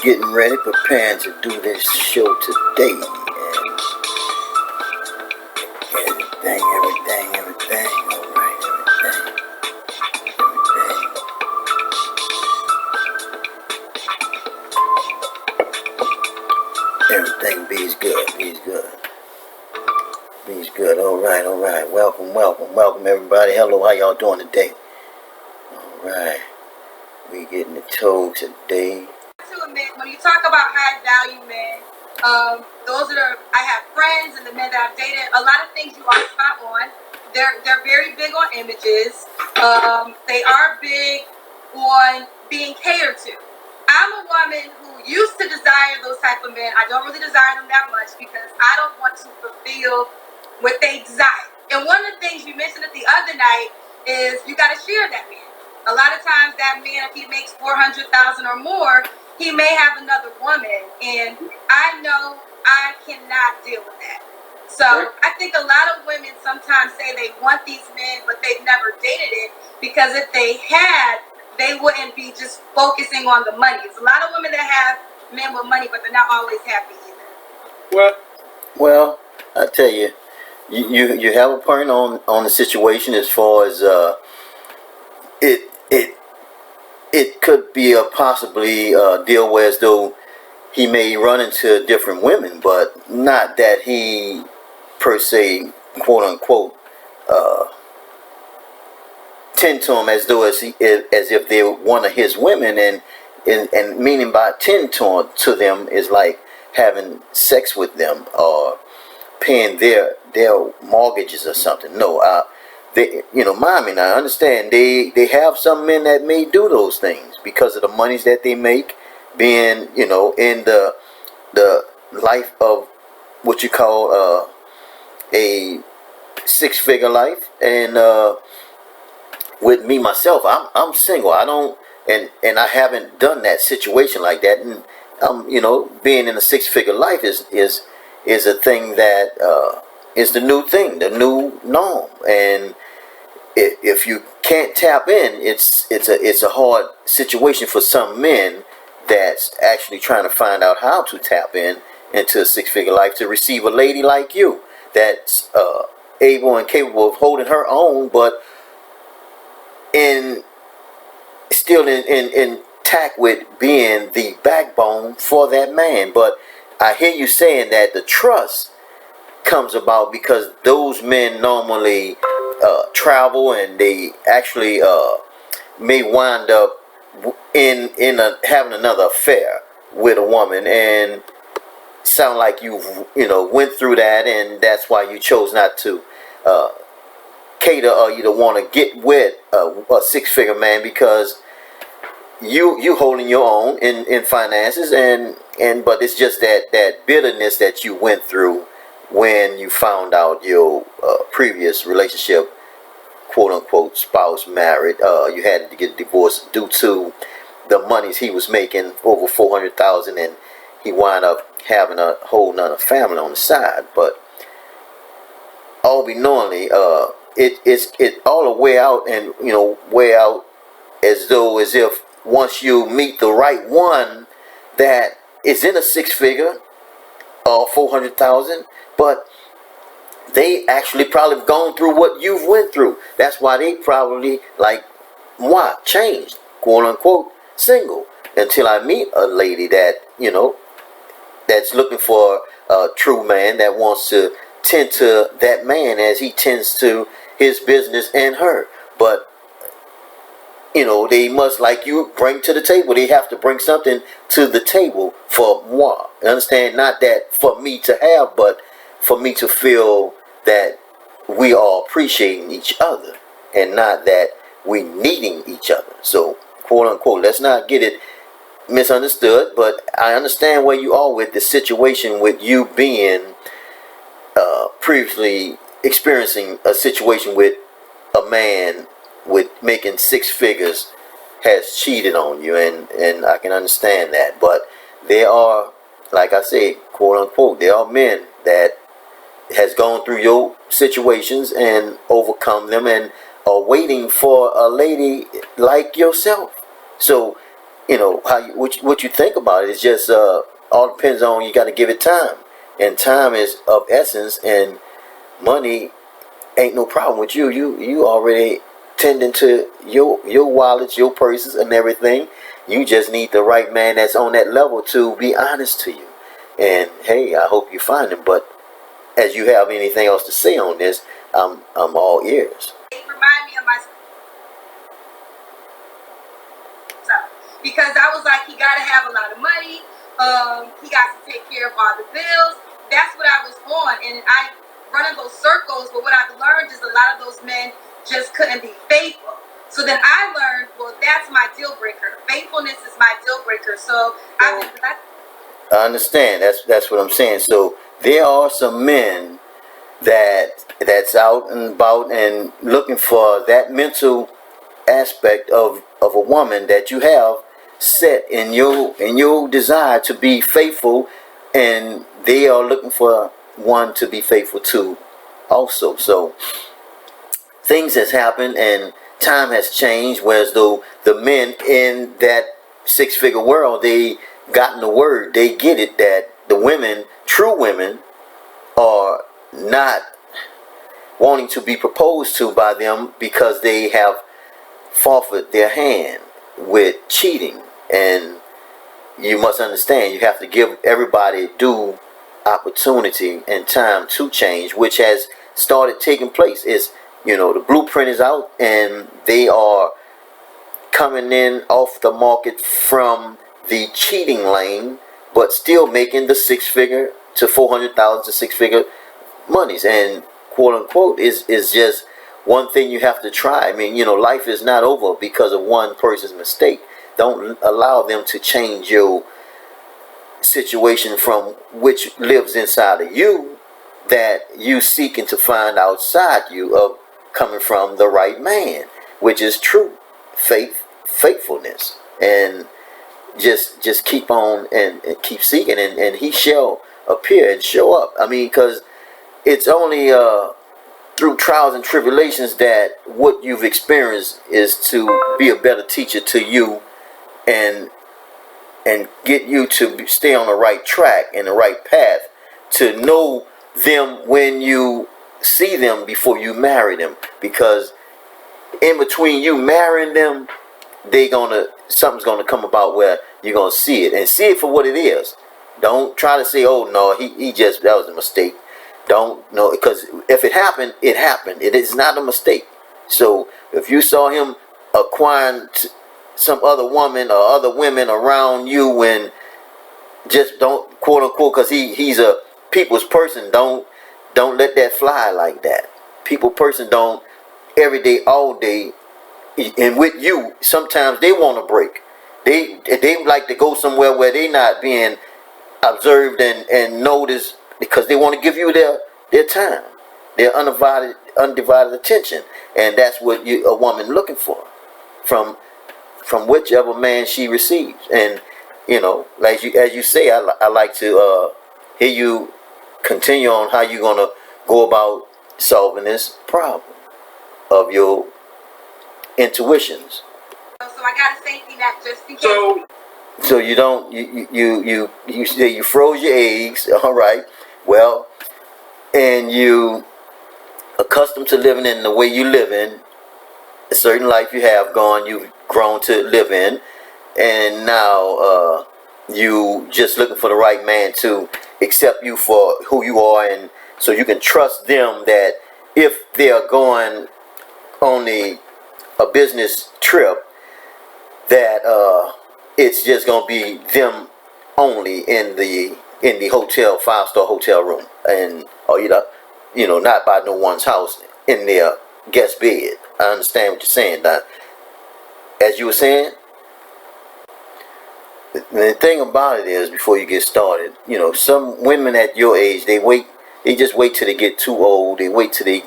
getting ready, preparing to do this show today. And everything. Alright, everything. Be's good. Alright. Welcome everybody. Hello, how y'all doing today? Alright. We getting the toe today. When you talk about high value men, those that are, I have friends and the men that I've dated, a lot of things you are spot on. They're very big on images. They are big on being catered to. I'm a woman who used to desire those type of men. I don't really desire them that much because I don't want to fulfill what they desire. And one of the things you mentioned the other night is you got to share that man. A lot of times that man, if he makes $400,000 or more, he may have another woman, and I know I cannot deal with that. So I think a lot of women sometimes say they want these men, but they've never dated it, because if they had, they wouldn't be just focusing on the money. There's a lot of women that have men with money, but they're not always happy either. Well, I tell you, you have a point on the situation as far as it could be a possibly deal where as though he may run into different women, but not that he per se, quote unquote, tend to them as though as if they were one of his women, and meaning by tend to them is like having sex with them or paying their mortgages or something. No, they, mommy, I understand they have some men that may do those things because of the monies that they make, being in the life of what you call a six-figure life. And with me myself, I'm single. I don't and I haven't done that situation like that. And being in a six-figure life is a thing that is the new thing, the new norm. And if you can't tap in, it's a hard situation for some men that's actually trying to find out how to tap into a six-figure life to receive a lady like you that's able and capable of holding her own, but still intact with being the backbone for that man. But I hear you saying that the trust comes about because those men normally travel, and they actually may wind up having another affair with a woman, and sound like you went through that, and that's why you chose not to cater, or you don't want to get with a six-figure man, because you holding your own in finances, but it's just that bitterness that you went through when you found out your previous relationship, quote unquote, spouse married. You had to get divorced due to the monies he was making, over $400,000, and he wound up having a whole nother family on the side. But all be knowingly, it all the way out, and way out as if once you meet the right one that is in a six-figure or 400,000, but they actually probably have gone through what you've went through. That's why they probably changed, quote unquote, single, until I meet a lady that that's looking for a true man that wants to tend to that man as he tends to his business and her. But they must, like you, bring to the table. They have to bring something to the table for moi. Understand? Not that for me to have, but for me to feel that we are appreciating each other, and not that we needing each other. So, quote unquote, let's not get it misunderstood. But I understand where you are with the situation, with you being previously experiencing a situation with a man with making six figures has cheated on you, and I can understand that. But there are, like I said, quote unquote, there are men that has gone through your situations and overcome them, and are waiting for a lady like yourself. So how what you think about it. It's just all depends on, you got to give it time, and time is of essence, and money ain't no problem with you. You already tending to your wallets, your purses, and everything. You just need the right man that's on that level to be honest to you. And hey, I hope you find him. But as you have anything else to say on this, I'm all ears. It remind me of myself, because I was like, he got to have a lot of money. He got to take care of all the bills. That's what I was on, and I run in those circles. But what I've learned is a lot of those men just couldn't be faithful. So then I learned, well, that's my deal breaker. Faithfulness is my deal breaker. So I've been blessed. I understand. That's what I'm saying. So there are some men that's out and about and looking for that mental aspect of a woman that you have set in your desire to be faithful, and they are looking for one to be faithful to also. So things has happened and time has changed, whereas though the men in that six-figure world, they gotten the word, they get it, that the women, true women, are not wanting to be proposed to by them because they have forfeit their hand with cheating. And you must understand, you have to give everybody due opportunity and time to change, which has started taking place. It's, the blueprint is out, and they are coming in off the market from the cheating lane, but still making the six-figure to 400,000 to six-figure monies. And quote unquote is just one thing you have to try. I mean, life is not over because of one person's mistake. Don't allow them to change your situation from which lives inside of you, that you seeking to find outside you, of coming from the right man, which is true faithfulness. And just keep on and keep seeking, and he shall appear and show up. I mean, because it's only through trials and tribulations that what you've experienced is to be a better teacher to you, and get you to stay on the right track and the right path, to know them when you see them before you marry them. Because in between you marrying them, something's gonna come about where you're gonna see it, and see it for what it is. Don't try to say, oh no, he just, that was a mistake. Don't know, because if it happened, it happened. It is not a mistake. So if you saw him acquiring some other woman or other women around you, when, just don't, quote unquote, because he's a people's person, don't let that fly like that. People person don't every day, all day. And with you, sometimes they want to break. They like to go somewhere where they not being observed and noticed, because they want to give you their time, their undivided attention. And that's what a woman looking for from whichever man she receives. And as you say, I like to hear you continue on how you're gonna go about solving this problem of your intuitions. So I got a safety net just in case. So you don't, you say you froze your eggs, all right? Well, and you accustomed to living in the way you live in, a certain life you have you've grown to live in, and now you just looking for the right man to accept you for who you are, and so you can trust them that if they are going on a business trip, that it's just gonna be them only in the hotel, 5-star hotel room, and not by no one's house in their guest bed. I understand what you're saying, Don. As you were saying, the thing about it is, before you get started, some women at your age, they just wait till they get too old. They wait till they,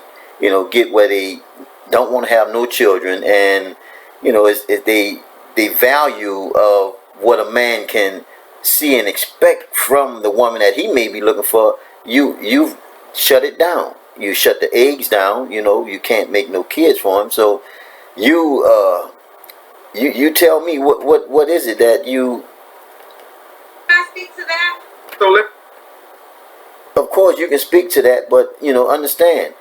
get where they don't want to have no children, and they value of what a man can see and expect from the woman that he may be looking for. You've shut it down. You shut the eggs down. You can't make no kids for him. So you You tell me what is it that you? Can I speak to that? So let Of course, you can speak to that, but understand.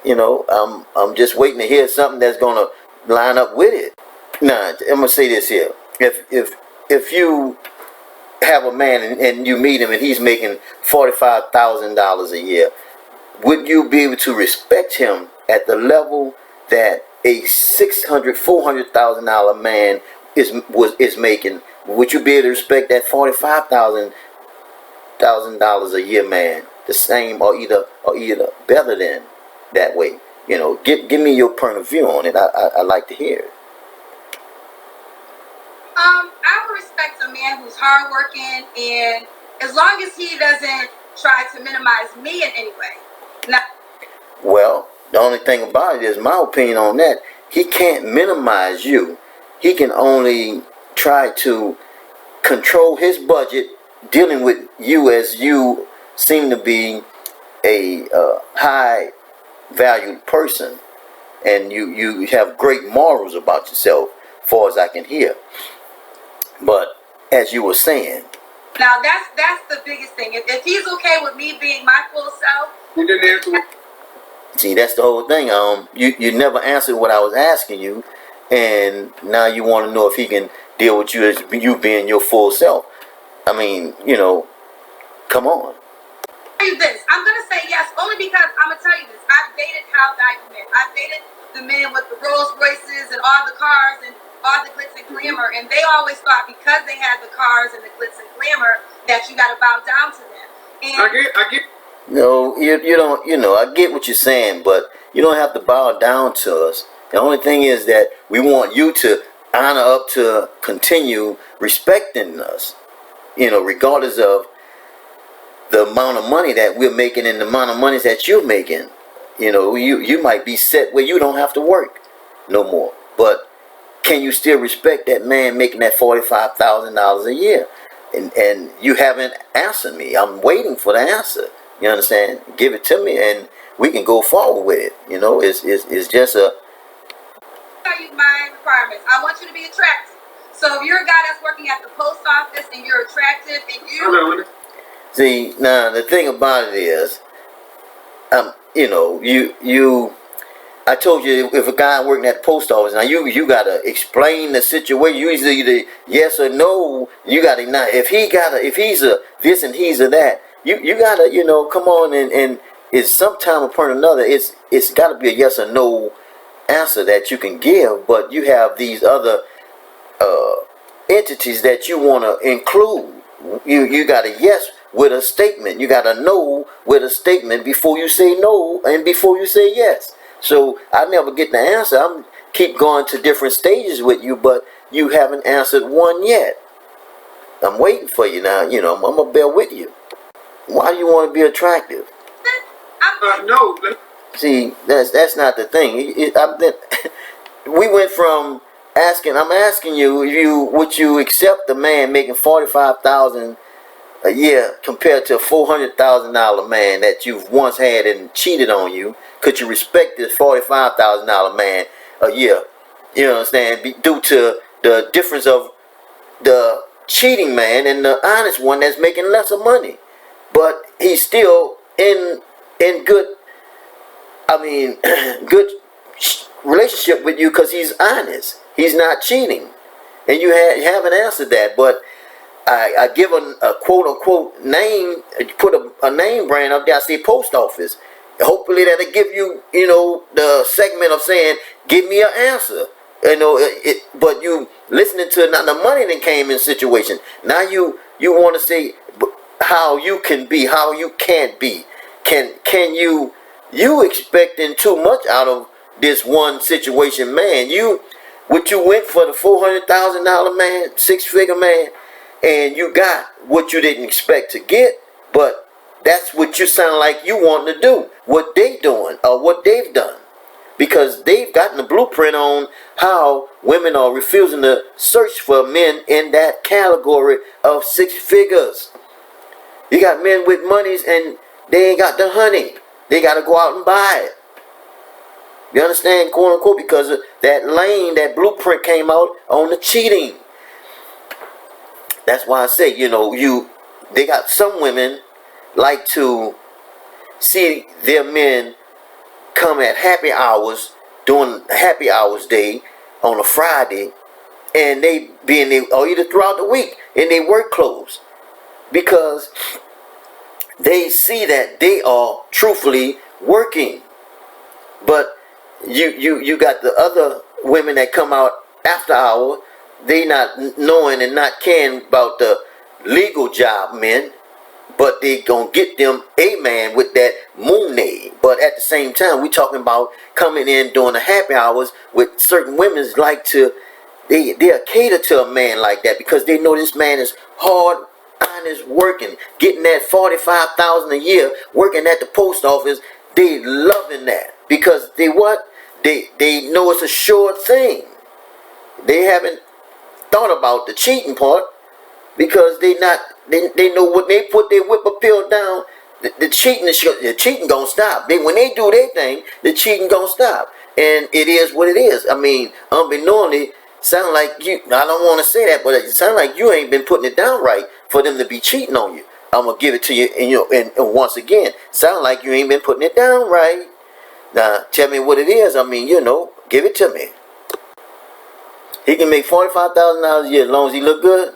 I'm just waiting to hear something that's gonna line up with it. Nah, I'm gonna say this here. If you have a man and you meet him and he's making $45,000 a year, would you be able to respect him at the level that a $400,000 man is making? Would you be able to respect that $45,000 a year man the same or either better than that way? Give me your point of view on it. I like to hear it. I would respect a man who's hardworking, and as long as he doesn't try to minimize me in any way. Now, Well, the only thing about it is my opinion on that. He can't minimize you. He can only try to control his budget, dealing with you as you seem to be a high valued person, and you have great morals about yourself, far as I can hear. But as you were saying, now that's the biggest thing. If he's okay with me being my full self, you didn't answer. see, that's the whole thing. You never answered what I was asking you, and now you want to know if he can deal with you as you being your full self. I mean, come on. I'll tell you this. I'm gonna say yes only because I'm gonna tell you this. I've dated high value men. I've dated the men with the Rolls Royces and all the cars and all the glitz and glamour, and they always thought because they had the cars and the glitz and glamour that you got to bow down to them. And I get. No, you don't. I get what you're saying, but you don't have to bow down to us. The only thing is that we want you to honor up to continue respecting us. Regardless of the amount of money that we're making and the amount of money that you're making. You might be set where you don't have to work no more. But can you still respect that man making that $45,000 a year? And you haven't answered me. I'm waiting for the answer. You understand? Give it to me, and we can go forward with it. It's just a. tell you my requirements. I want you to be attractive. So if you're a guy that's working at the post office and you're attractive and you. See, now the thing about it is, I told you if a guy working at the post office, now you gotta explain the situation. You either yes or no. You gotta not. If he's a this and he's a that, you gotta come on and it's sometime upon another. It's gotta be a yes or no answer that you can give. But you have these other entities that you want to include. You got a yes with a statement. You got a no with a statement before you say no and before you say yes. So I never get the answer. I'm keep going to different stages with you, but you haven't answered one yet. I'm waiting for you now. I'm gonna bear with you. Why do you want to be attractive? No. See, that's not the thing. We went from asking. I'm asking you, would you accept the man making $45,000 a year compared to a $400,000 man that you've once had and cheated on you? Could you respect this $45,000 man a year? You understand? Due to the difference of the cheating man and the honest one that's making lesser money, but he's still in good. I mean, good relationship with you because he's honest. He's not cheating, and you haven't answered that. But I give a quote unquote name, put a name brand up there. I say post office. Hopefully that'll give you, the segment of saying, give me an answer. But you listening to now the money that came in situation. Now you want to say how you can be, how you can't be. Can you expecting too much out of this one situation, man? You went for the $400,000 man, 6-figure man, and you got what you didn't expect to get, but that's what you sound like you want to do. What they doing or what they've done. Because they've gotten the blueprint on how women are refusing to search for men in that category of 6 figures. You got men with monies and they ain't got the honey. They got to go out and buy it. You understand, quote unquote, because of that lane, that blueprint came out on the cheating. That's why I say, they got some women like to see their men come at happy hours during happy hours day on a Friday, and they or either throughout the week in their work clothes, because they see that they are truthfully working. But you got the other women that come out after hour, they not knowing and not caring about the legal job men, but they gonna get them a man with that moonade. But at the same time, we talking about coming in during the happy hours with certain women's like to, they'll cater to a man like that because they know this man is hard, honest, working, getting that $45,000 a year, working at the post office. They loving that because they what? They know it's a sure thing. They haven't thought about the cheating part because they know what they put their whip appeal down. The cheating gonna stop. When they do their thing, the cheating gonna stop, and it is what it is. I mean, unbeknowingly, sound like you. I don't want to say that, but it sound like you ain't been putting it down right for them to be cheating on you. I'm gonna give it to you, and once again, sound like you ain't been putting it down right. Now, tell me what it is. I mean, give it to me. He can make $45,000 a year as long as he look good.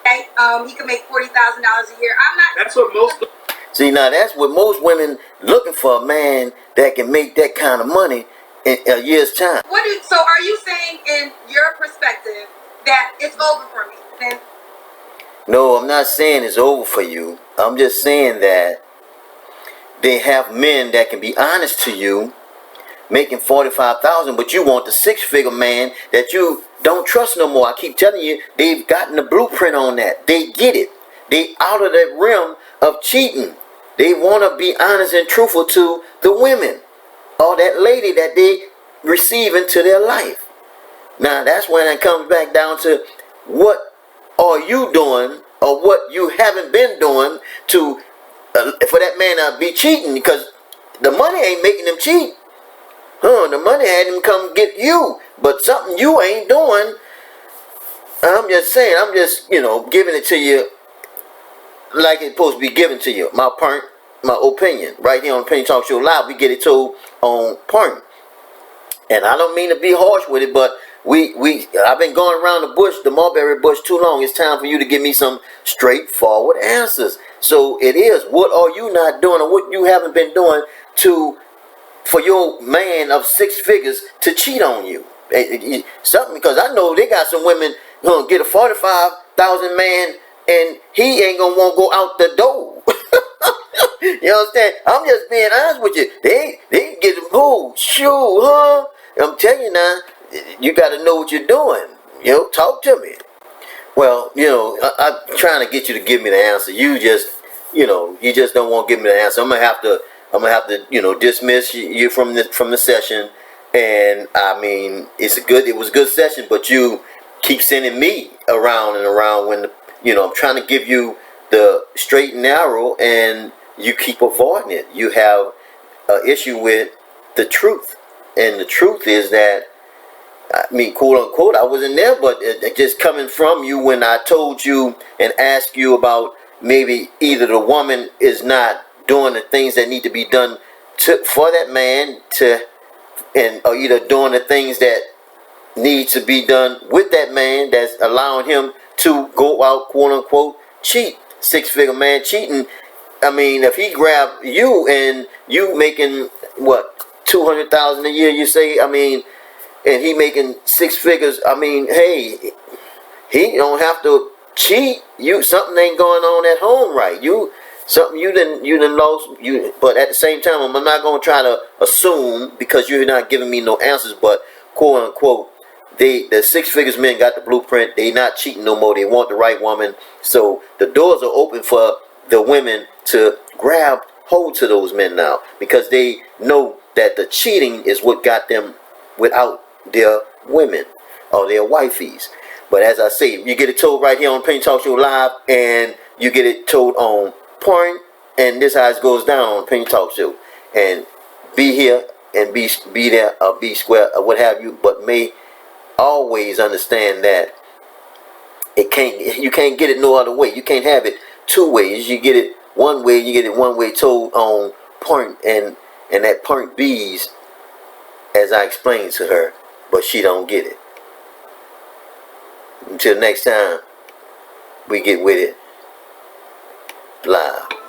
Okay, he can make $40,000 a year. I'm not. That's what most. See, now that's what most women looking for, a man that can make that kind of money in a year's time. So are you saying, in your perspective, that it's over for me? Then? No, I'm not saying it's over for you. I'm just saying that they have men that can be honest to you, making $45,000, but you want the six-figure man that you don't trust no more. I keep telling you, they've gotten the blueprint on that. They get it. They out of that realm of cheating. They want to be honest and truthful to the women or that lady that they receive into their life. Now, that's when it comes back down to what are you doing or what you haven't been doing to for that man to be cheating, because the money ain't making them cheat. The money had him come get you, but something you ain't doing. I'm just saying, giving it to you like it's supposed to be given to you. My opinion, right here on Opinion Talk Show Live, we get it told on point. And I don't mean to be harsh with it, but I've been going around the bush, the mulberry bush, too long. It's time for you to give me some straightforward answers. So it is, what are you not doing, or what you haven't been doing for your man of six figures to cheat on you? Something, because I know they got some women who get a $45,000 man and he ain't gonna want to go out the door. You understand? I'm just being honest with you. They get them, I'm telling you now, you got to know what you're doing. Talk to me. Well, I'm trying to get you to give me the answer. You just don't want to give me the answer. I'm gonna have to, dismiss you from the session. And I mean, it was a good session, but you keep sending me around and around when I'm trying to give you the straight and narrow, and you keep avoiding it. You have an issue with the truth, and the truth is that, I mean, quote unquote, I wasn't there, but it just coming from you when I told you and asked you about maybe either the woman is not doing the things that need to be done for that man or either doing the things that need to be done with that man that's allowing him to go out, quote unquote, cheat. Six-figure man cheating. I mean, if he grabbed you and you making what, $200,000 a year, you say, I mean, and he making six figures, I mean, hey, he don't have to cheat. Something ain't going on at home, right? Something you done lost. But at the same time, I'm not gonna try to assume, because you're not giving me no answers. But quote unquote, the six figures men got the blueprint. They not cheating no more. They want the right woman. So the doors are open for the women to grab hold to those men now, because they know that the cheating is what got them without their women or their wifeys. But as I say, you get it told right here on Opinion Talk Show Live, and you get it told on point, and this how it goes down on Opinion Talk Show. And be here and be there or be square or what have you, but may always understand that you can't get it no other way. You can't have it two ways. You get it one way, you get it one way told on point, and that point B's as I explained to her, but she don't get it. Until next time we get with it live.